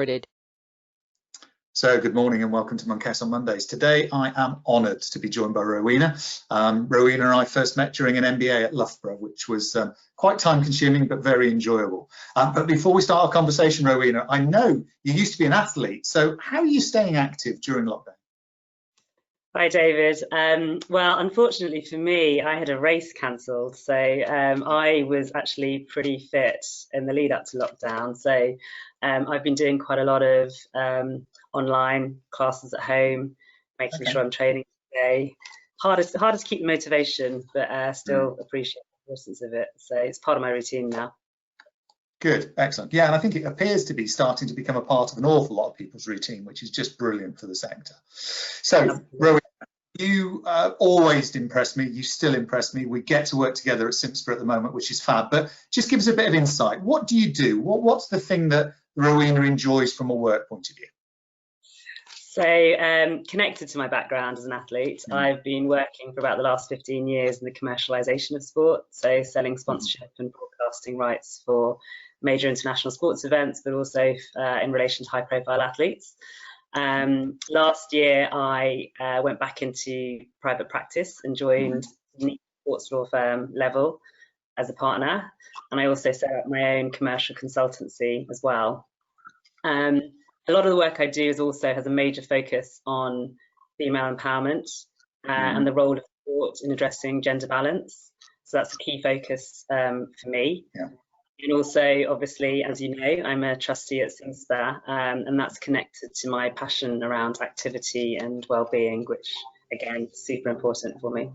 Recorded. So good morning and welcome to Monkess on Mondays. Today I am honoured to be joined by Rowena. Rowena and I first met during an MBA at Loughborough, which was quite time consuming but very enjoyable. But before we start our conversation, Rowena, I know you used to be an athlete, so how are you staying active during lockdown? Hi David. Well, unfortunately for me, I had a race cancelled, so I was actually pretty fit in the lead up to lockdown. So I've been doing quite a lot of online classes at home, making sure I'm training today. Hardest to keep the motivation, but still appreciate the importance of it. So it's part of my routine now. Good, excellent. Yeah, and I think it appears to be starting to become a part of an awful lot of people's routine, which is just brilliant for the sector. So, Rowena, you always impress me. You still impress me. We get to work together at GENsport at the moment, which is fab. But just give us a bit of insight. What do you do? What's the thing that Rowena enjoys from a work point of view? So, connected to my background as an athlete, I've been working for about the last 15 years in the commercialisation of sport, so selling sponsorship and broadcasting rights for major international sports events, but also in relation to high-profile athletes. Last year, I went back into private practice and joined the sports law firm LEVEL as a partner, and I also set up my own commercial consultancy as well. A lot of the work I do has a major focus on female empowerment and the role of sport in addressing gender balance. So that's a key focus for me. Yeah. And also, obviously, as you know, I'm a trustee at GENsport, and that's connected to my passion around activity and well-being, which, again, is super important for me.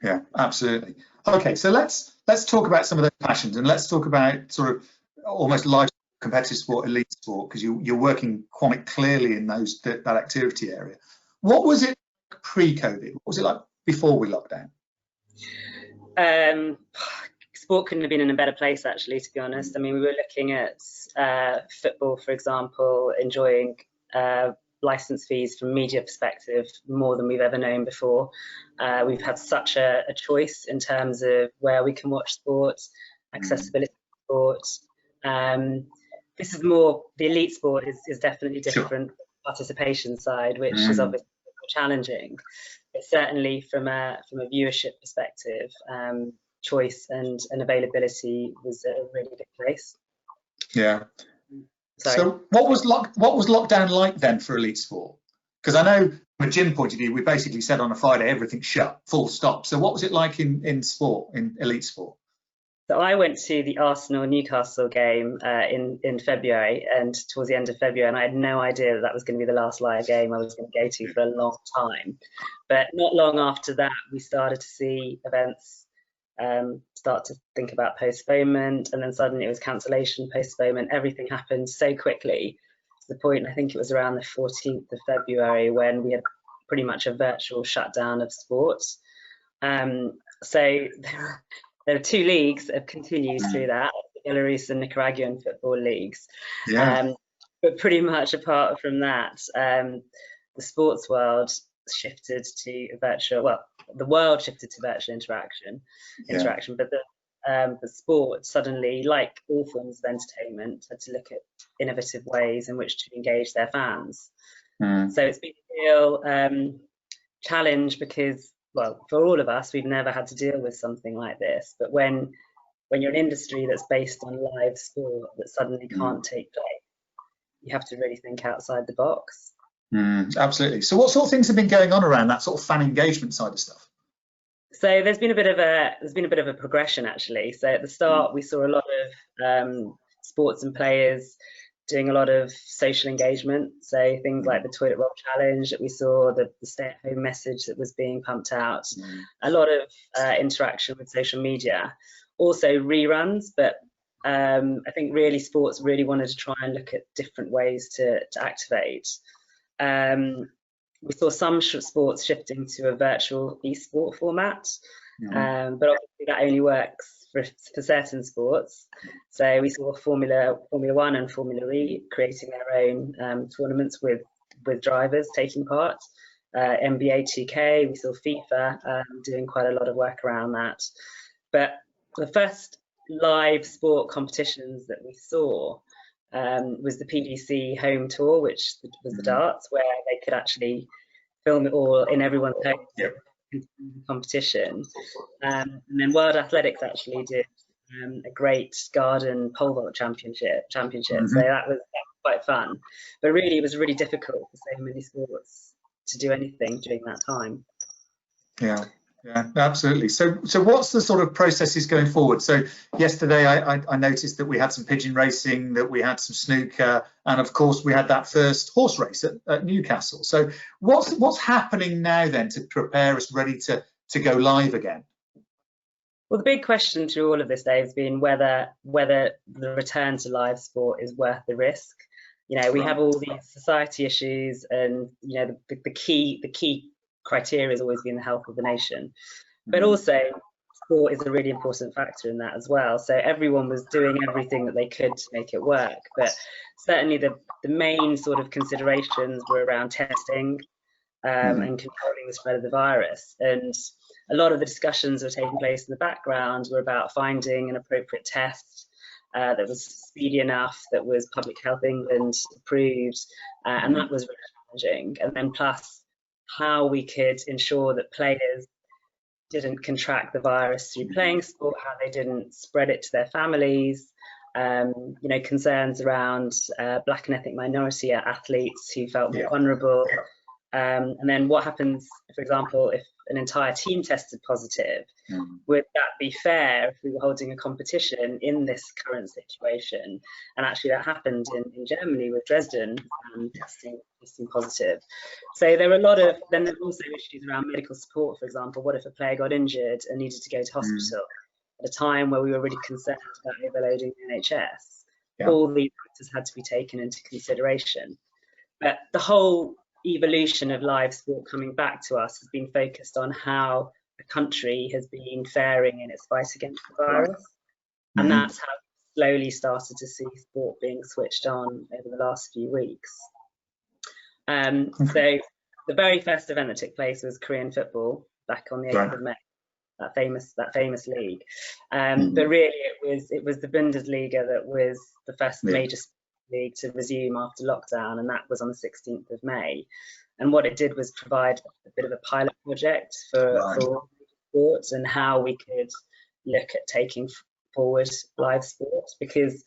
Yeah, absolutely. Okay, so let's talk about some of those passions, and let's talk about sort of almost life competitive sport, elite sport, because you're working quite clearly in that activity area. What was it pre-COVID? What was it like before we locked down? Sport couldn't have been in a better place, actually, to be honest. I mean, we were looking at football, for example, enjoying license fees from a media perspective more than we've ever known before. We've had such a choice in terms of where we can watch sport, accessibility to sport. This is more, the elite sport is definitely different. Sure. Participation side, which is obviously more challenging, but certainly from a viewership perspective, choice and availability was a really good place. Yeah. Sorry. So what was lockdown like then for elite sport? Because I know from a gym point of view, we basically said on a Friday everything shut, full stop. So what was it like in sport, in elite sport? So I went to the Arsenal-Newcastle game in February, and towards the end of February, and I had no idea that was going to be the last live game I was going to go to for a long time. But not long after that, we started to see events start to think about postponement, and then suddenly it was cancellation, postponement. Everything happened so quickly to the point, I think it was around the 14th of February, when we had pretty much a virtual shutdown of sports. So there are two leagues that have continued through that, the Belarus and Nicaraguan football leagues. Yeah. But pretty much apart from that, the sports world shifted to virtual, well, the world shifted to virtual interaction, but the sport suddenly, like all forms of entertainment, had to look at innovative ways in which to engage their fans. So it's been a real challenge because, well, for all of us, we've never had to deal with something like this. But when you're an industry that's based on live sport that suddenly can't take place, you have to really think outside the box. Absolutely. So what sort of things have been going on around that sort of fan engagement side of stuff? So there's been a bit of a progression, actually. So at the start, we saw a lot of sports and players doing a lot of social engagement. So things like the toilet roll challenge that we saw, the stay-at-home message that was being pumped out, a lot of interaction with social media, also reruns. But I think really sports really wanted to try and look at different ways to activate. We saw some sports shifting to a virtual esport format, but obviously that only works for certain sports. So we saw Formula One and Formula E creating their own tournaments with drivers taking part. NBA 2K, we saw FIFA doing quite a lot of work around that. But the first live sport competitions that we saw was the PDC home tour, which was the darts, where they could actually film it all in everyone's home competition. And then World Athletics actually did a great garden pole vault championship. So that was quite fun. But really, it was really difficult for so many sports to do anything during that time. Yeah, absolutely. So what's the sort of processes going forward? So yesterday I noticed that we had some pigeon racing, that we had some snooker, and of course we had that first horse race at Newcastle. So what's happening now then to prepare us ready to go live again? Well, the big question through all of this, Dave, has been whether the return to live sport is worth the risk. You know, we have all these society issues, and you know, the key criteria has always been the health of the nation, but also sport is a really important factor in that as well. So everyone was doing everything that they could to make it work, but certainly the main sort of considerations were around testing and controlling the spread of the virus. And a lot of the discussions that were taking place in the background were about finding an appropriate test that was speedy enough, that was Public Health England approved, and that was really challenging. And then plus how we could ensure that players didn't contract the virus through playing sport, how they didn't spread it to their families, you know, concerns around Black and ethnic minority athletes who felt more vulnerable. And then what happens, for example, if an entire team tested positive? Would that be fair if we were holding a competition in this current situation? And actually that happened in Germany with Dresden testing positive. So there were then there were also issues around medical support, for example. What if a player got injured and needed to go to hospital at a time where we were really concerned about overloading the NHS? All these factors had to be taken into consideration. But the whole evolution of live sport coming back to us has been focused on how the country has been faring in its fight against the virus, and that's how we slowly started to see sport being switched on over the last few weeks. So the very first event that took place was Korean football back on the 8th of May, that famous league. But really it was the Bundesliga that was the first major league to resume after lockdown, and that was on the 16th of May. And what it did was provide a bit of a pilot project for sports and how we could look at taking forward live sport, because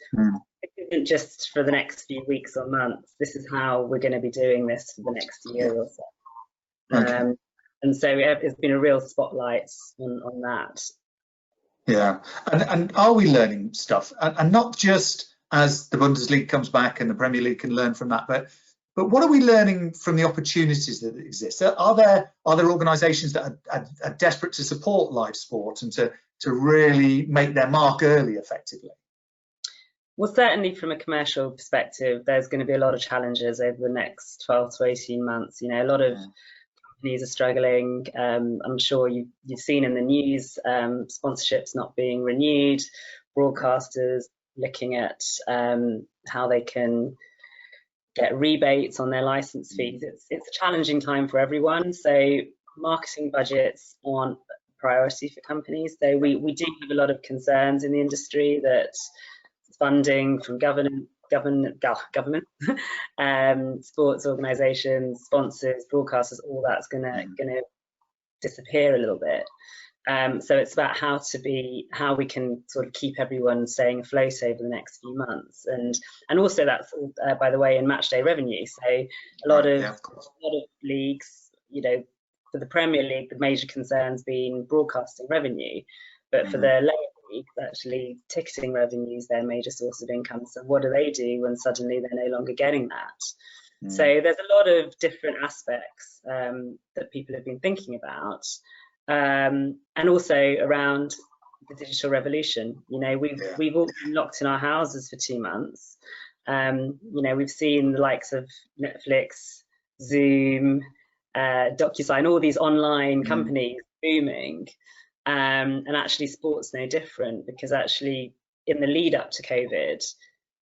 it isn't just for the next few weeks or months. This is how we're going to be doing this for the next year or so. And so it's been a real spotlight on that. Yeah, and are we learning stuff, and not just as the Bundesliga comes back and the Premier League can learn from that, but what are we learning from the opportunities that exist? Are there organisations that are desperate to support live sport and to really make their mark early, effectively? Well, certainly from a commercial perspective, there's going to be a lot of challenges over the next 12 to 18 months. You know, a lot of companies are struggling. I'm sure you've seen in the news sponsorships not being renewed, broadcasters looking at how they can get rebates on their license fees. It's a challenging time for everyone. So marketing budgets aren't a priority for companies. So we do have a lot of concerns in the industry that funding from government, sports organisations, sponsors, broadcasters, all that's gonna disappear a little bit. So it's about how we can sort of keep everyone staying afloat over the next few months, and also that's by the way in match day revenue. So a lot of leagues, you know, for the Premier League, the major concern's been broadcasting revenue, but for the lower leagues, actually ticketing revenue is their major source of income. So what do they do when suddenly they're no longer getting that? So there's a lot of different aspects that people have been thinking about. And also around the digital revolution. You know, we've all been locked in our houses for 2 months. You know, we've seen the likes of Netflix, Zoom, DocuSign, all these online companies booming, and actually sport's no different, because actually in the lead up to COVID,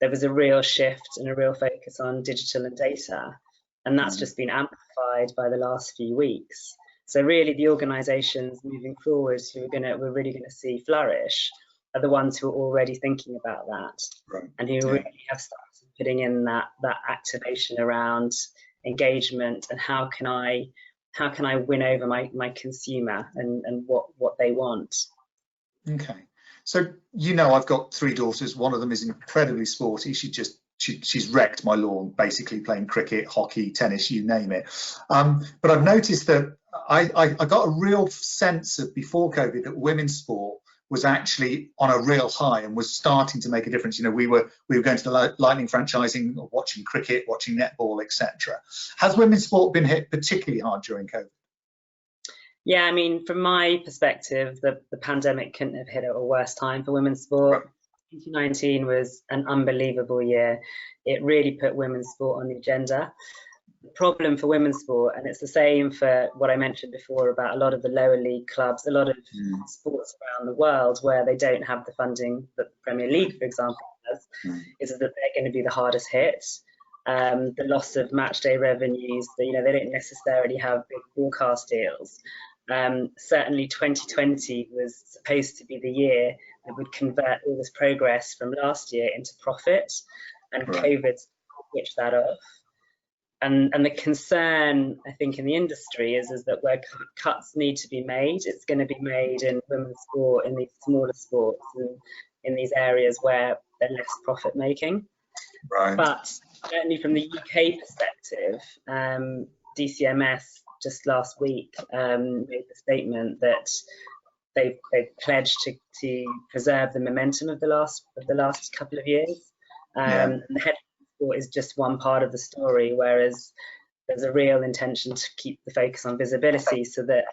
there was a real shift and a real focus on digital and data, and that's just been amplified by the last few weeks. So really the organisations moving forward who we're really going to see flourish are the ones who are already thinking about that, and who really have started putting in that activation around engagement and how can I win over my consumer and what they want. Okay, so I've got 3 daughters. One of them is incredibly sporty. She's wrecked my lawn, basically playing cricket, hockey, tennis, you name it. But I've noticed that I got a real sense of before COVID that women's sport was actually on a real high and was starting to make a difference. We were going to the Lightning franchising, watching cricket, watching netball, etc. Has women's sport been hit particularly hard during COVID? Yeah, I mean, from my perspective, the pandemic couldn't have hit at a worse time for women's sport. 2019 was an unbelievable year. It really put women's sport on the agenda. The problem for women's sport, and it's the same for what I mentioned before about a lot of the lower league clubs, a lot of sports around the world where they don't have the funding that the Premier League, for example, has, is that they're going to be the hardest hit. The loss of match day revenues, they don't necessarily have big broadcast deals. Certainly 2020 was supposed to be the year that would convert all this progress from last year into profit, and COVID switched that off. And the concern, I think, in the industry is that where cuts need to be made, it's going to be made in women's sport, in these smaller sports, and in these areas where they're less profit making. Right. But certainly from the UK perspective, DCMS just last week made the statement that they've pledged to preserve the momentum of the last couple of years. And the head sport is just one part of the story, whereas there's a real intention to keep the focus on visibility so that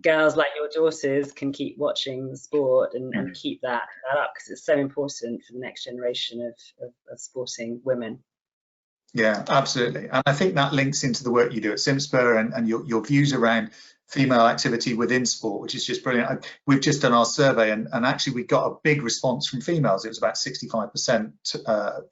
girls like your daughters can keep watching the sport and keep that up, because it's so important for the next generation of sporting women. Yeah, absolutely. And I think that links into the work you do at GENsport and your views around female activity within sport, which is just brilliant. We've just done our survey and actually we got a big response from females. It was about 65%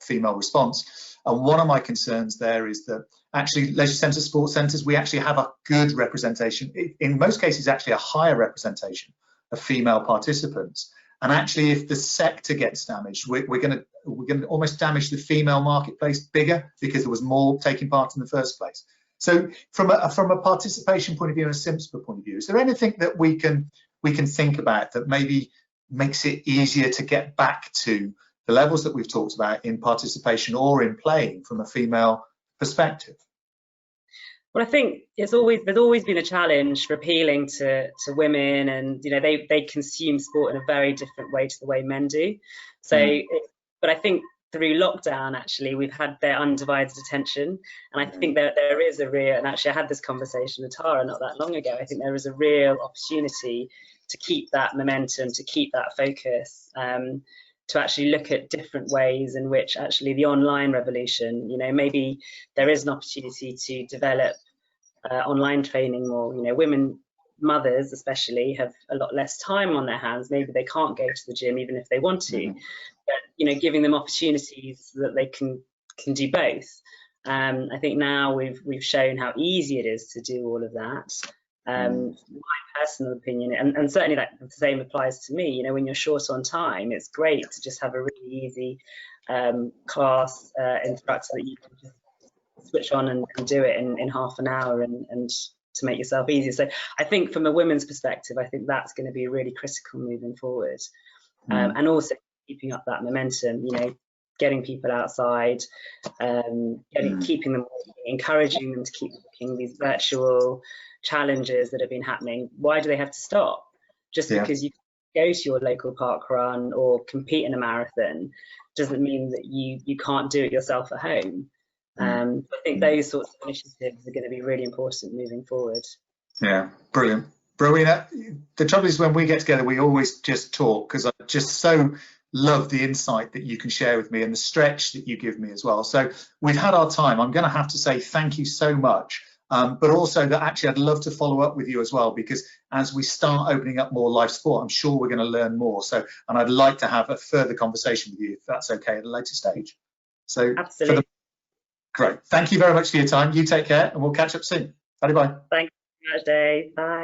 female response. And one of my concerns there is that actually leisure centres, sports centres, we actually have a good representation, in most cases actually a higher representation of female participants. And actually, if the sector gets damaged, we're going to almost damage the female marketplace bigger because there was more taking part in the first place. So, from a participation point of view and a GENsport point of view, is there anything that we can think about that maybe makes it easier to get back to the levels that we've talked about in participation or in playing from a female perspective? Well, I think there's always been a challenge for appealing to women, and they consume sport in a very different way to the way men do. So, but I think through lockdown, actually, we've had their undivided attention, and I think there is a real, and actually I had this conversation with Tara not that long ago, I think there is a real opportunity to keep that momentum, to keep that focus, to actually look at different ways in which actually the online revolution, maybe there is an opportunity to develop online training more. Women, mothers especially, have a lot less time on their hands. Maybe they can't go to the gym even if they want to, but giving them opportunities so that they can do both. I think now we've shown how easy it is to do all of that. My personal opinion, and certainly the same applies to me, when you're short on time, it's great to just have a really easy class instructor that you can just switch on and do it in half an hour and to make yourself easier. So I think from a women's perspective, I think that's going to be really critical moving forward. And also keeping up that momentum, getting people outside, keeping them, encouraging them to keep working these virtual challenges that have been happening. Why do they have to stop? Just because you go to your local park run or compete in a marathon doesn't mean that you can't do it yourself at home. I think those sorts of initiatives are going to be really important moving forward. Yeah, brilliant. Rowena, the trouble is when we get together, we always just talk, because I just so love the insight that you can share with me and the stretch that you give me as well. So we've had our time. I'm going to have to say thank you so much. But also that actually I'd love to follow up with you as well, because as we start opening up more live sport, I'm sure we're going to learn more. So, and I'd like to have a further conversation with you, if that's okay, at a later stage. So absolutely. Great. Thank you very much for your time. You take care and we'll catch up soon. Bye-bye. Thanks so much, Dave. Bye.